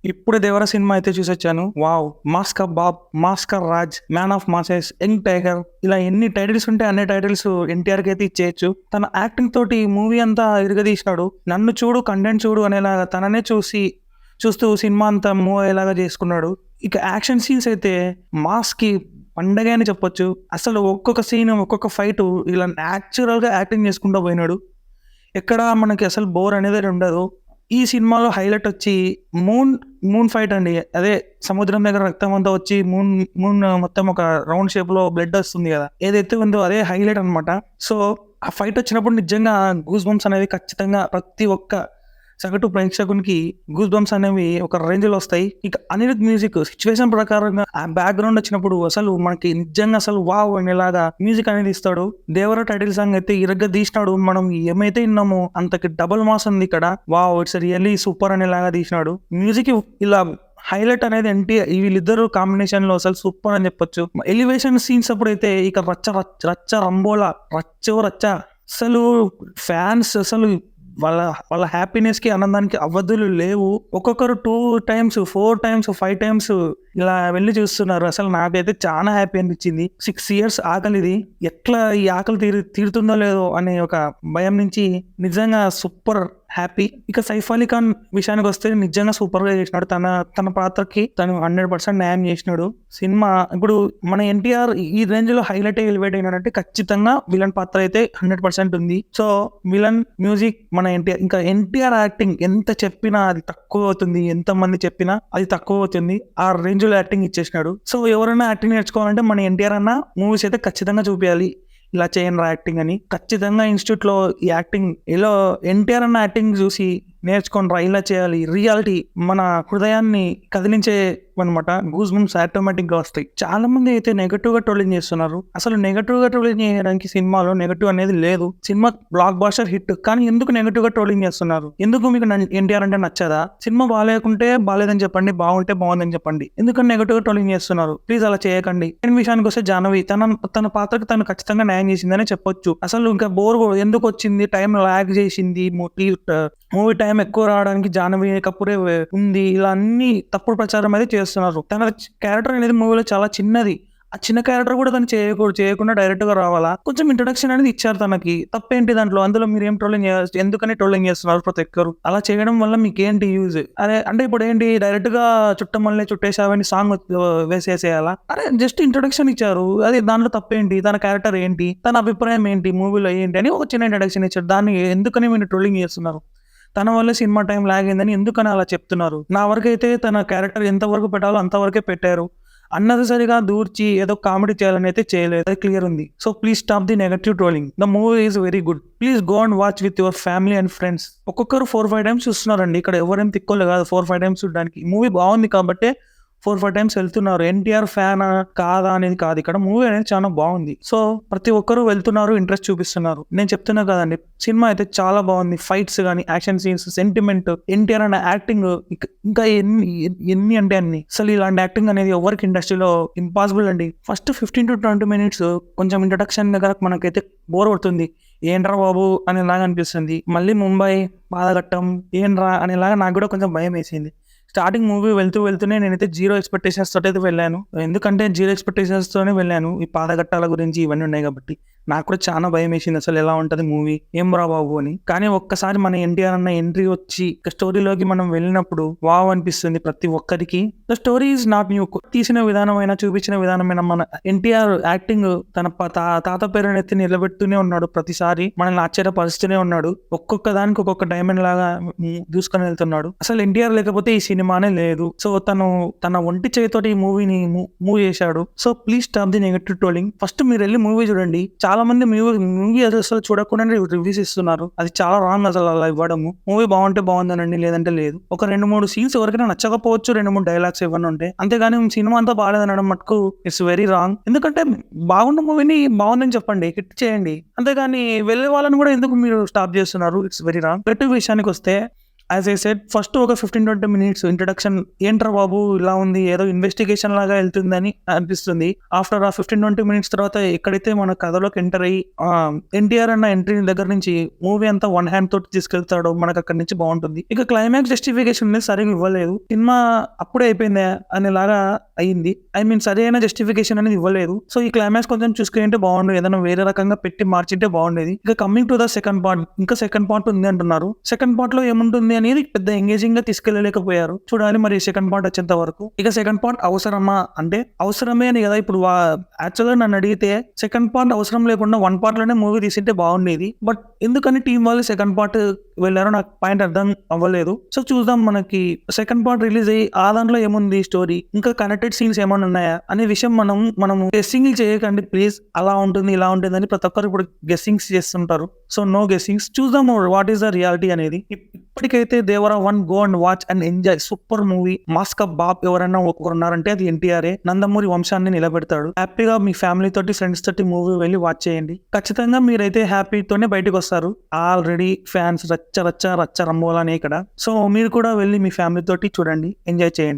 ఇప్పుడు 'దేవర' సినిమా అయితే చూసొచ్చాను. వావ్! 'మాస్టర్ బాబ్', 'మాస్టర్ రాజ్', 'man of masses', 'young tiger' ఇలా ఎన్ని టైటిల్స్ ఉంటే అన్ని టైటిల్స్ ఎన్టీఆర్‌కి అయితే ఇచ్చేయొచ్చు. తన యాక్టింగ్ తోటి మూవీ అంతా ఇరగదీసినాడు. నన్ను చూడు, కంటెంట్ చూడు అనేలాగా తననే చూస్తూ సినిమా అంతా మూవ్ అయ్యేలాగా చేసుకున్నాడు. ఇక యాక్షన్ సీన్స్ అయితే మాస్‌కి పండగే అని చెప్పొచ్చు. అసలు ఒక్కొక్క సీన్, ఒక్కొక్క ఫైటు ఇలా న్యాచురల్‌గా యాక్టింగ్ చేసుకుంటూ పోయినాడు. ఎక్కడ మనకి అసలు బోర్ అనేది ఉండదు. ఈ సినిమాలో హైలైట్ వచ్చి మూన్ మూన్ ఫైట్ అండి. అదే సముద్రం దగ్గర రక్తం అంతా వచ్చి మూన్ మూన్ మొత్తం ఒక రౌండ్ షేప్‌లో బ్లడ్ వస్తుంది గదా! ఏదైతే ఉందో అదే హైలైట్ అనమాట. సో, ఆ ఫైట్ వచ్చినప్పుడు నిజంగా గూస్ బంప్స్ అనేవి ఖచ్చితంగా ప్రతి ఒక్క సగటు ప్రేక్షకునికి గూస్ బంప్స్ అనేవి ఒక రేంజ్‌లో వస్తాయి. ఇక అనిరుద్ మ్యూజిక్ సిట్యుయేషన్ ప్రకారంగా ఆ బ్యాక్‌గ్రౌండ్ వచ్చినప్పుడు అసలు మనకి నిజంగా అసలు వావ్! అనేలాగా మ్యూజిక్ అనేది ఇస్తాడు. 'దేవర' టైటిల్ సాంగ్ అయితే ఇరగదీసినాడు. మనం ఏమైతే విన్నామో అంతకి డబుల్ మాస్ ఉంది ఇక్కడ. వావ్! ఇట్స్ రియల్లీ సూపర్ అనేలాగా తీసినాడు. మ్యూజిక్ ఇలా హైలైట్ అనేది వీళ్ళిద్దరు కాంబినేషన్‌లో అసలు సూపర్ అని చెప్పొచ్చు. ఎలివేషన్ సీన్స్ అప్పుడైతే ఇక రచ్చ రంబోలా రచ్చో రచ్చ. అసలు ఫ్యాన్స్ అసలు వాళ్ళ వాళ్ళ హ్యాపీనెస్‌కి, ఆనందానికి అవధులు లేవు. ఒక్కొక్కరు 2 టైమ్స్, 4 టైమ్స్, 5 టైమ్స్ ఇలా వెళ్లి చూస్తున్నారు. అసలు నాకైతే చాలా హ్యాపీ అనిపించింది. 6 ఇయర్స్ ఆకలిది. ఎట్లా ఈ ఆకలి తీరుతుందో లేదో అనే ఒక భయం నుంచి నిజంగా సూపర్ హ్యాపీ. ఇక సైఫ్ అలీ ఖాన్ విషయానికొస్తే నిజంగా సూపర్‌గా చేసినాడు. తన పాత్రకి తను 100% న్యాయం చేసినాడు. సినిమా ఇప్పుడు మన ఎన్టీఆర్ ఈ రేంజ్‌లో ఎలివేట్ అయినాడంటే ఖచ్చితంగా విలన్ పాత్ర అయితే 100% ఉంది. సో, విలన్ మ్యూజిక్ మన ఎన్టీఆర్ యాక్టింగ్ ఎంత చెప్పినా అది తక్కువ అవుతుంది. ఎంతమంది చెప్పినా అది తక్కువ అవుతుంది. ఆ రేంజ్‌లో యాక్టింగ్ ఇచ్చేసినాడు. సో, ఎవరైనా యాక్టింగ్ నేర్చుకోవాలంటే మన ఎన్టీఆర్ అన్న మూవీస్ అయితే ఖచ్చితంగా చూపియాలి. ఇలా చేయండిరా యాక్టింగ్ అని. ఖచ్చితంగా ఇన్‌స్టిట్యూట్‌లో ఈ యాక్టింగ్ ఎన్టీఆర్ అన్న యాక్టింగ్ చూసి నేర్చుకోండిరా ఇలా చేయాలి. రియాలిటీ మన హృదయాన్ని కదిలించేవన్నమాట. గూస్ బంప్స్ ఆటోమేటిక్‌గా వస్తాయి. చాలా మంది అయితే నెగెటివ్‌గా ట్రోలింగ్ చేస్తున్నారు. అసలు నెగెటివ్‌గా ట్రోలింగ్ చేయడానికి సినిమాలో నెగెటివ్ అనేది లేదు. Cinema block buster hit. కానీ ఎందుకు నెగెటివ్‌గా ట్రోలింగ్ చేస్తున్నారు? ఎందుకు మీకు ఎన్టీఆర్ అంటే నచ్చదా? సినిమా బాలేకుంటే బాలేదని చెప్పండి. బాగుంటే బాగుందని చెప్పండి. ఎందుకని నెగెటివ్‌గా ట్రోలింగ్ చేస్తున్నారు? ప్లీజ్ అలా చేయకండి. విషయానికొస్తే జాహ్నవి తన పాత్రకి తను ఖచ్చితంగా న్యాయం చేసిందనే చెప్పొచ్చు. అసలు ఇంకా బోర్ ఎందుకు వచ్చింది? టైం లాగ్ చేసింది. మూవీ టైం ఎక్కువ రావడానికి జాహ్నవి కపూరే ఉంది. ఇలా అన్ని తప్పుడు ప్రచారం అయితే చేస్తున్నారు. తన క్యారెక్టర్ అనేది మూవీలో చాలా చిన్నది. ఆ చిన్న క్యారెక్టర్ కూడా తను చేయకుండా డైరెక్ట్‌గా రావాలా? కొంచెం ఇంట్రడక్షన్ అనేది ఇచ్చారు తనకి. తప్పేంటి దాంట్లో? అందులో మీరేం ఎందుకని ట్రోలింగ్ చేస్తున్నారు ప్రతి ఒక్కరు? అలా చేయడం వల్ల మీకేంటి యూజ్? అరే అంటే ఇప్పుడేంటి డైరెక్ట్‌గా చుట్టమల్లె చుట్టేసావని సాంగ్ వేసేసేయాలా? అరే జస్ట్ ఇంట్రడక్షన్ ఇచ్చారు. అది దాంట్లో తప్పేంటి? తన క్యారెక్టర్ ఏంటి? తన అభిప్రాయం ఏంటి? మూవీలో ఏంటి? అని ఒక చిన్న ఇంట్రడక్షన్ ఇచ్చారు. దాన్ని ఎందుకని మీరు ట్రోలింగ్ చేస్తున్నారు? తన వల్ల సినిమా టైం లాగ్ అయిందని ఎందుకని అలా చెప్తున్నారు? నా వరకైతే తన క్యారెక్టర్ ఎంత వరకు పెట్టాలో అంతవరకే పెట్టారు. అన్నెసెసరీగా దూర్చి ఏదో కామెడీ చేయాలని అయితే చేయలేదు. అది క్లియర్ ఉంది. So, please stop the negative trolling. The movie is very good. Please go and watch with your family and friends. ఒక్కొక్కరు 4, 5 టైమ్స్ చూస్తున్నారండి. ఇక్కడ ఎవరేం తిక్కోళ్ళు కాదు 4, 5 టైమ్స్ చూడడానికి. మూవీ బాగుంది కాబట్టే 4, 5 టైమ్స్ వెళ్తున్నారు. ఎన్టీఆర్ ఫ్యానా కాదా అనేది కాదు. ఇక్కడ మూవీ అనేది చాలా బాగుంది. సో, ప్రతి ఒక్కరు వెళ్తున్నారు, ఇంట్రెస్ట్ చూపిస్తున్నారు. నేను చెప్తున్నా కదండి, సినిమా అయితే చాలా బాగుంది. ఫైట్స్ గానీ, యాక్షన్ సీన్స్, సెంటిమెంట్, ఎన్టీఆర్ అన్న యాక్టింగ్ ఇంకా ఎన్ని అంటే అన్ని. అసలు ఇలాంటి యాక్టింగ్ అనేది ఎవరికి ఇండస్ట్రీలో ఇంపాసిబుల్ అండి. ఫస్ట్ 15-20 మినిట్స్ కొంచెం ఇంట్రడక్షన్ దగ్గర మనకైతే బోర్ కొడుతుంది. ఏంట్రా బాబు అనేలాగా అనిపిస్తుంది. మళ్ళీ ముంబై, పాదఘట్టం ఏంట్రా అనేలాగా నాకు కూడా కొంచెం భయం వేసింది. స్టార్టింగ్ మూవీ వెళ్తూనే నేనైతే 0 ఎక్స్‌పెక్టేషన్స్ తోటైతే వెళ్ళాను. ఎందుకంటే 0 ఎక్స్‌పెక్టేషన్స్ తోనే వెళ్ళాను. ఈ పాదఘట్టాల గురించి ఇవన్నీ ఉన్నాయి కాబట్టి. నాకు కూడా చాలా భయమేసింది. అసలు ఎలా ఉంటది మూవీ? ఏం బాబు అని. కానీ ఒక్కసారి మన ఎన్టీఆర్ అన్న ఎంట్రీ వచ్చి స్టోరీలోకి మనం వెళ్ళినప్పుడు వావ్ అనిపిస్తుంది ప్రతి ఒక్కరికి. The story is not new. తీసిన విధానమైనా, చూపించిన విధానమైన మన ఎన్టీఆర్ యాక్టింగ్ తన తాత పేరుని ఎత్తి నిలబెడుతూనే ఉన్నాడు. ప్రతిసారి మనల్ని ఆశ్చర్యపరుస్తూనే ఉన్నాడు. ఒక్కొక్క దానికి ఒక్కొక్క డైమండ్ లాగా దూసుకొని వెళ్తున్నాడు. అసలు ఎన్టీఆర్ లేకపోతే ఈ సినిమానే లేదు. సో, తన ఒంటి చేతితోటి ఈ మూవీని మూవ్ చేశాడు. So, please stop the negative trolling. First మీరు వెళ్ళి మూవీ చూడండి. చాలా మంది మూవీ అసలు చూడకుండానే రివ్యూస్ ఇస్తున్నారు. అది చాలా రాంగ్ అసలు అలా ఇవ్వడము. మూవీ బాగుంటే బాగుందనండి, లేదంటే లేదు. ఒక 2-3 సీన్స్ ఎవరికైనా నచ్చకపోవచ్చు, 2-3 డైలాగ్స్ ఇవన్నీ ఉంటాయి. అంతేగాని సినిమా అంతా బాగాలేదనడం మటుకు ఇట్స్ వెరీ రాంగ్. ఎందుకంటే బాగున్న మూవీని బాగుందని చెప్పండి, హిట్ చేయండి. అంతేగాని వెళ్ళే వాళ్ళని కూడా ఎందుకు మీరు స్టాప్ చేస్తున్నారు? It's very wrong. నెగటివ్ విషయానికి వస్తే యాజ్ ఐ సెడ్ ఫస్ట్ ఒక 15-20 మినిట్స్ ఇంట్రడక్షన్ ఏంట్రా బాబు ఇలా ఉంది, ఏదో ఇన్వెస్టిగేషన్ లాగా వెళ్తుందని అనిపిస్తుంది. ఆఫ్టర్ ఆ 15-20 మినిట్స్ తర్వాత ఎక్కడైతే మన కథలోకి ఎంటర్ అయ్యి ఎన్టీఆర్ అన్న ఎంట్రీ దగ్గర నుంచి మూవీ అంతా వన్ హ్యాండ్ తోటి తీసుకెళ్తాడో మనకు అక్కడి నుంచి బాగుంటుంది. ఇక క్లైమాక్స్ జస్టిఫికేషన్ అనేది సరిగా ఇవ్వలేదు, సినిమా అప్పుడే అయిపోయిందా అనేలాగా అయింది. ఐ మీన్ సరైన జస్టిఫికేషన్ అనేది ఇవ్వలేదు. సో ఈ క్లైమాక్స్ కొంచెం చూసుకుంటే బాగుండేది, ఏదైనా వేరే రకంగా పెట్టి మార్చింటే బాగుండేది. ఇక coming to the second part, ఇంకా సెకండ్ పార్ట్ ఉంది అంటున్నారు. సెకండ్ పార్ట్ లో ఏముంటుంది అనేది పెద్ద ఎంగేజింగ్ గా తీసుకెళ్లలేకపోయారు. చూడాలి మరి సెకండ్ పార్ట్ వచ్చేంత వరకు. ఇక సెకండ్ పార్ట్ అవసరమా అంటే అవసరమే అని కదా ఇప్పుడు యాక్చువల్ గా నన్ను అడిగితే సెకండ్ పార్ట్ అవసరం లేకుండా వన్ పార్ట్ లోనే మూవీ తీసింటే బాగుండేది. బట్ ఎందుకని టీం వాళ్ళు సెకండ్ పార్ట్ వెళ్ళారో నాకు పాయింట్ అర్థం అవ్వలేదు. సో చూద్దాం, మనకి సెకండ్ పార్ట్ రిలీజ్ అయ్యి ఆ దాంట్లో ఏముంది స్టోరీ, ఇంకా కనెక్టెడ్ సీన్స్ ఏమైనా ఉన్నాయా అనే విషయం మనం గెస్సింగ్ చేయకండి ప్లీజ్. అలా ఉంటుంది ఇలా ఉంటుంది అని ప్రతి ఒక్కరు ఇప్పుడు గెస్సింగ్స్ చేస్తుంటారు. సో నో గెస్సింగ్స్, చూద్దాం వాట్ ఈస్ ద రియాలిటీ అనేది. ఇప్పటికైతే Devara 1 go and watch and enjoy, super movie. మాస్కా బాబ్ ఎవరైనా ఒకరున్నారంటే అది ఎన్టీఆర్. నందమూరి వంశాన్ని నిలబెడతాడు. హ్యాపీగా మీ ఫ్యామిలీ తోటి ఫ్రెండ్స్ తోటి మూవీ వెళ్ళి వాచ్ చేయండి. ఖచ్చితంగా మీరైతే హ్యాపీతోనే బయటకు వస్తారు. ఆల్రెడీ ఫ్యాన్స్ రచ్చ రచ్చ రచ్చ రంబోలానే ఇక్కడ. సో మీరు కూడా వెళ్ళి మీ ఫ్యామిలీ తోటి చూడండి, ఎంజాయ్ చేయండి.